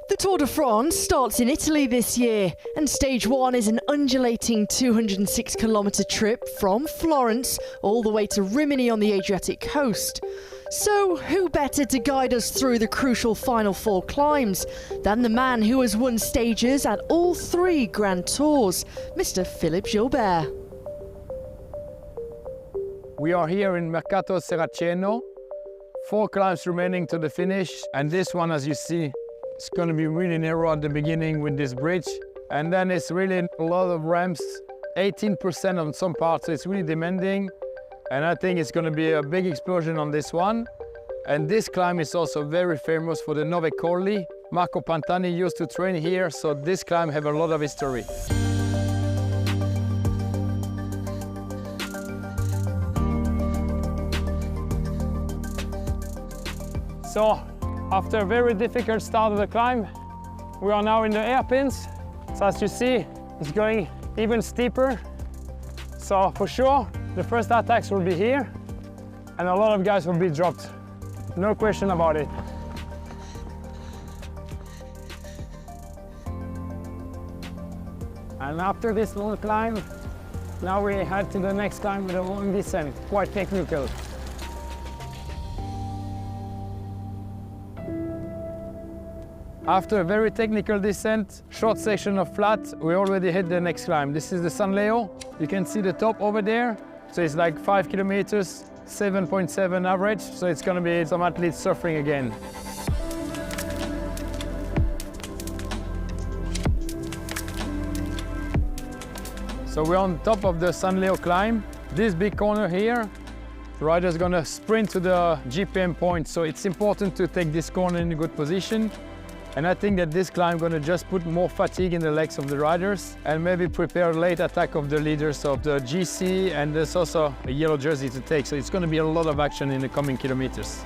The Tour de France starts in Italy this year, and stage one is an undulating 206-kilometre trip from Florence all the way to Rimini on the Adriatic coast. So, who better to guide us through the crucial final four climbs than the man who has won stages at all three Grand Tours, Mr. Philippe Gilbert. We are here in Mercato Serraceno, 4 climbs remaining to the finish, and this one, as you see, it's going to be really narrow at the beginning with this bridge, and then it's really a lot of ramps, 18% on some parts, so it's really demanding, and I think it's going to be a big explosion on this one. And this climb is also very famous for the Nove Colli. Marco Pantani used to train here, so this climb has a lot of history. So, after a very difficult start of the climb, we are now in the hairpins. So as you see, it's going even steeper. So for sure, the first attacks will be here, and a lot of guys will be dropped. No question about it. And after this long climb, now we head to the next climb with a long descent, quite technical. After a very technical descent, short section of flat, we already hit the next climb. This is the San Leo. You can see the top over there. So it's like 5 kilometers, 7.7 average. So it's going to be some athletes suffering again. So we're on top of the San Leo climb. This big corner here, the rider's going to sprint to the GPM point. So it's important to take this corner in a good position. And I think that this climb is going to just put more fatigue in the legs of the riders and maybe prepare a late attack of the leaders of the GC, and there's also a yellow jersey to take, so it's going to be a lot of action in the coming kilometers.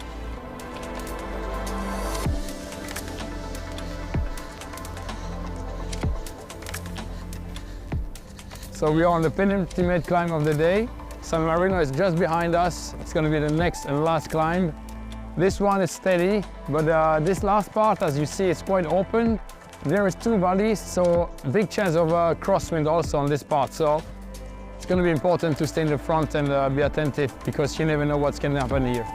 So we are on the penultimate climb of the day. San Marino is just behind us. It's going to be the next and last climb. This one is steady, but this last part, as you see, it's quite open. There is 2 valleys, so big chance of crosswind also on this part. So it's going to be important to stay in the front and be attentive, because you never know what's going to happen here.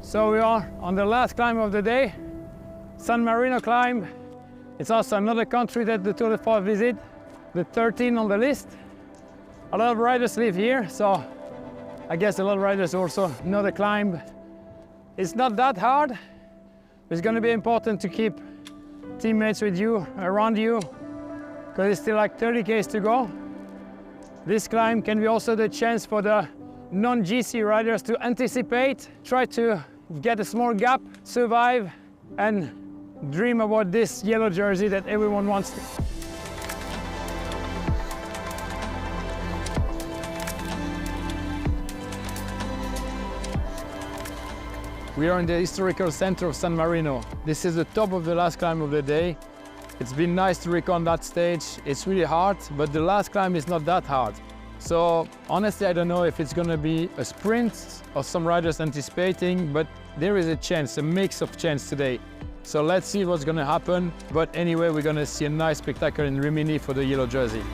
So we are on the last climb of the day, San Marino climb. It's also another country that the Tour de France visit, the 13 on the list. A lot of riders live here, so I guess a lot of riders also know the climb. It's not that hard. It's going to be important to keep teammates with you, around you, because it's still like 30 km to go. This climb can be also the chance for the non-GC riders to anticipate, try to get a small gap, survive, and dream about this yellow jersey that everyone wants to. We are in the historical center of San Marino. This is the top of the last climb of the day. It's been nice to recon that stage. It's really hard, but the last climb is not that hard. So honestly, I don't know if it's going to be a sprint or some riders anticipating, but there is a chance, a mix of chance today. So let's see what's going to happen. But anyway, we're going to see a nice spectacle in Rimini for the yellow jersey.